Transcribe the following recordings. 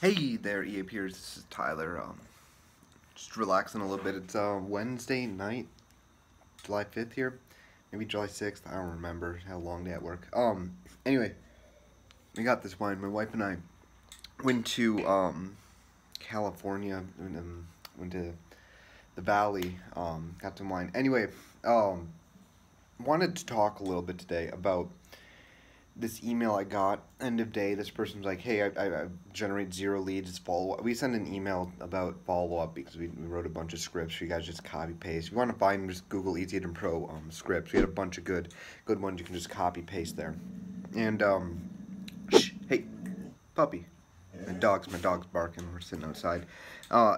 Hey there, EA peers. This is Tyler. Just relaxing a little bit. It's Wednesday night, July 5th here, maybe July 6th. I don't remember. Had a long day at work. Anyway, we got this wine. My wife and I went to California and went to the Valley. Got some wine. Anyway, wanted to talk a little bit today about this email I got end of day. This person's like, hey, I generate 0 leads. It's follow-up. We sent an email about follow-up because we wrote a bunch of scripts. You guys just copy paste. If you want to find, just Google EasyAgentPro scripts. We had a bunch of good ones you can just copy paste there. And shh, hey, puppy. My dog's barking. We're sitting outside.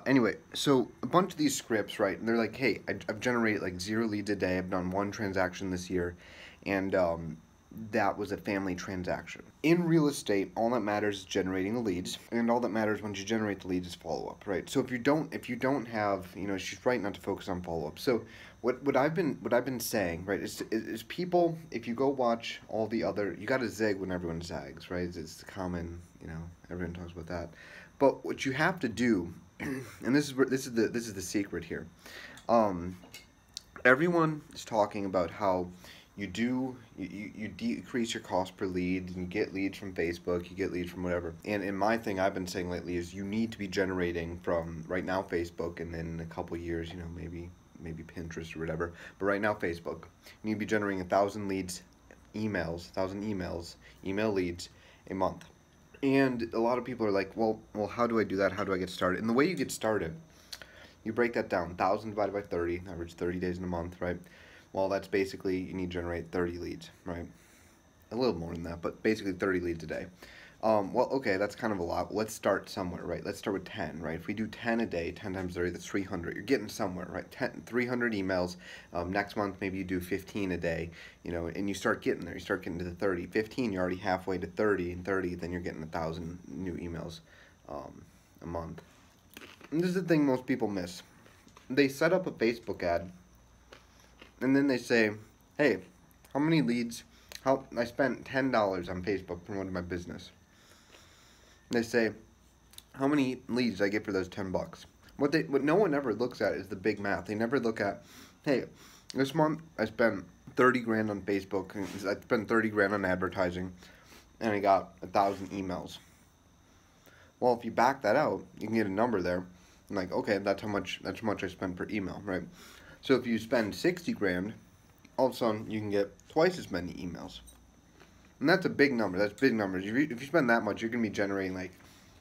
Anyway, so a bunch of these scripts, right? They're like, hey, I've generated like 0 leads a day. I've done 1 transaction this year, and that was a family transaction. In real estate, all that matters is generating the leads, and all that matters once you generate the leads is follow-up, right? So if you don't have, she's right not to focus on follow-up. So what I've been saying, right, is people, if you go watch all the other, you got to zig when everyone zags, right? It's common, everyone talks about that. But what you have to do, and this is the secret here. Everyone is talking about how you decrease your cost per lead, and you get leads from Facebook, you get leads from whatever. And in my thing I've been saying lately is you need to be generating from right now Facebook, and then in a couple years, maybe Pinterest or whatever. But right now Facebook, you need to be generating 1,000 leads, email leads a month. And a lot of people are like, well, how do I do that? How do I get started? And the way you get started, you break that down. 1,000 divided by 30, average 30 days in a month, right? Well, that's basically, you need to generate 30 leads, right? A little more than that, but basically 30 leads a day. Well, okay, that's kind of a lot. Let's start somewhere, right? Let's start with 10, right? If we do 10 a day, 10 times 30, that's 300. You're getting somewhere, right? 300 emails. Next month, maybe you do 15 a day, and you start getting there. You start getting to the 30. 15, you're already halfway to 30, and 30, then you're getting 1,000 new emails a month. And this is the thing most people miss. They set up a Facebook ad, and then they say, hey, how many leads? I spent $10 on Facebook promoting my business. They say, how many leads did I get for those $10? What no one ever looks at is the big math. They never look at, hey, this month I spent 30 grand on Facebook, and I spent 30 grand on advertising, and I got 1,000 emails. Well, if you back that out, you can get a number there. I'm like, okay, that's how much I spent per email, right? So if you spend 60 grand, all of a sudden you can get twice as many emails. And that's a big number. That's big numbers. If you spend that much, you're going to be generating like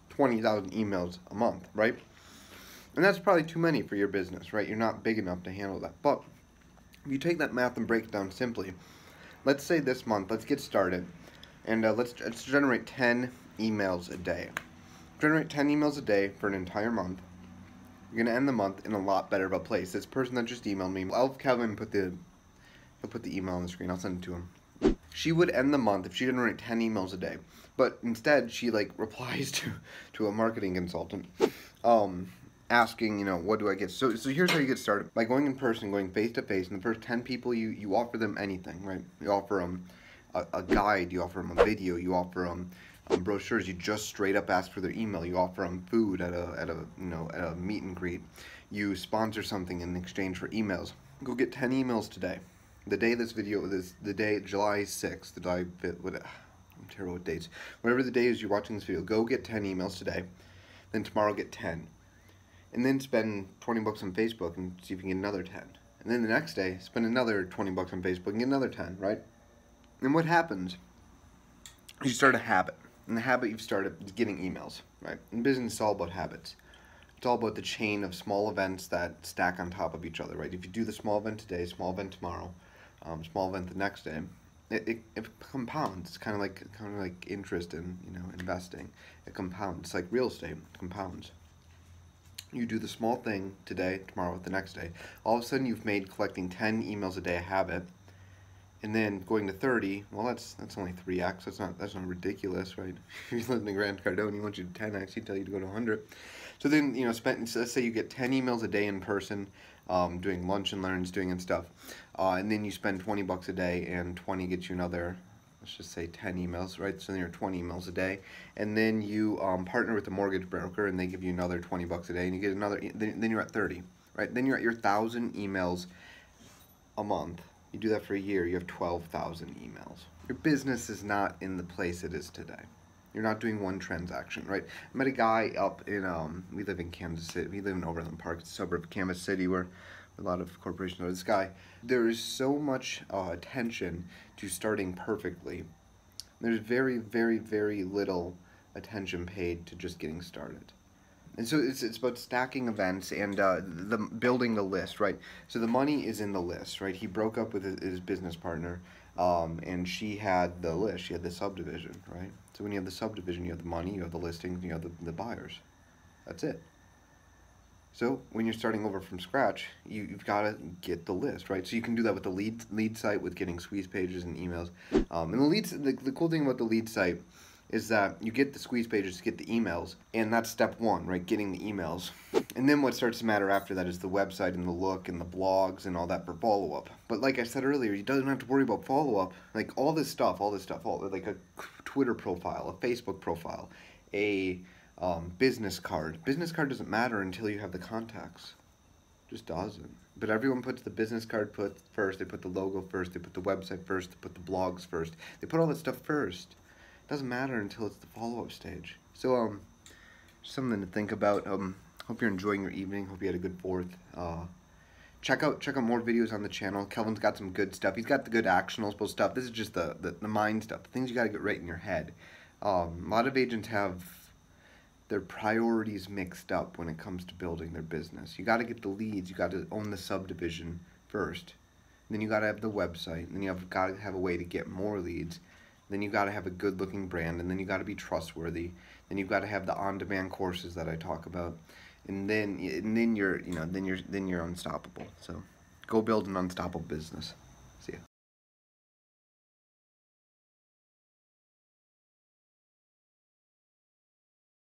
20,000 emails a month, right? And that's probably too many for your business, right? You're not big enough to handle that. But if you take that math and break it down simply, let's say this month, let's get started, and let's generate 10 emails a day. Generate 10 emails a day for an entire month. You're going to end the month in a lot better of a place. This person that just emailed me, I'll have Kevin put the email on the screen. I'll send it to him. She would end the month if she generated 10 emails a day. But instead, she replies to a marketing consultant asking, what do I get? So here's how you get started. By going in person, going face to face, and the first 10 people, you offer them anything, right? You offer them a guide, you offer them a video, you offer them brochures. You just straight up ask for their email. You offer them food at a meet and greet. You sponsor something in exchange for emails. Go get 10 emails today. The day this video is, the day July 6th, the July 5th, I'm terrible with dates. Whatever the day is you're watching this video, go get 10 emails today. Then tomorrow get 10. And then spend 20 bucks on Facebook and see if you can get another 10. And then the next day, spend another 20 bucks on Facebook and get another 10, right? And what happens? You start a habit. And the habit you've started is getting emails, right? In business, it's all about habits. It's all about the chain of small events that stack on top of each other, right? If you do the small event today, small event tomorrow, small event the next day, it compounds. It's kind of like interest in investing. It compounds. It's like real estate. It compounds. You do the small thing today, tomorrow, the next day. All of a sudden, you've made collecting 10 emails a day a habit. And then going to 30, well, that's only 3x. That's not ridiculous, right? If you live in Grant Cardone, he wants you to 10x. He'd tell you to go to 100. So then, so let's say you get 10 emails a day in person, doing lunch and learns, doing and stuff, and then you spend 20 bucks a day, and 20 gets you another let's just say 10 emails, right? So then you're 20 emails a day, and then you partner with a mortgage broker, and they give you another $20 a day, and you get another. Then you're at 30, right? Then you're at your 1,000 emails a month. You do that for a year, you have 12,000 emails. Your business is not in the place it is today. You're not doing one transaction, right? I met a guy up in, we live in Kansas City, we live in Overland Park, it's a suburb of Kansas City where a lot of corporations are. This guy, there is so much attention to starting perfectly. There's very, very, very little attention paid to just getting started. And so it's about stacking events and building the list, right? So the money is in the list, right? He broke up with his business partner, and she had the list. She had the subdivision, right? So when you have the subdivision, you have the money, you have the listings, you have the buyers. That's it. So when you're starting over from scratch, you've got to get the list, right? So you can do that with the lead site, with getting squeeze pages and emails. And the cool thing about the lead site is that you get the squeeze pages to get the emails, and that's step one, right? Getting the emails. And then what starts to matter after that is the website and the look and the blogs and all that for follow-up. But like I said earlier, you don't have to worry about follow-up. Like all this stuff, like a Twitter profile, a Facebook profile, a business card. Business card doesn't matter until you have the contacts. Just doesn't. But everyone puts the business card first, they put the logo first, they put the website first, they put the blogs first. They put all that stuff first. Doesn't matter until it's the follow-up stage. So something to think about. Hope you're enjoying your evening. Hope you had a good 4th. Check out more videos on the channel. Kelvin's got some good stuff. He's got the good actionable stuff. This is just the mind stuff, the things you got to get right in your head. A lot of agents have their priorities mixed up when it comes to building their business. You got to get the leads. You got to own the subdivision first. Then you got to have the website. Then you got to have a way to get more leads. Then you got to have a good-looking brand, and then you got to be trustworthy. Then you've got to have the on-demand courses that I talk about, and then you're unstoppable. So, go build an unstoppable business.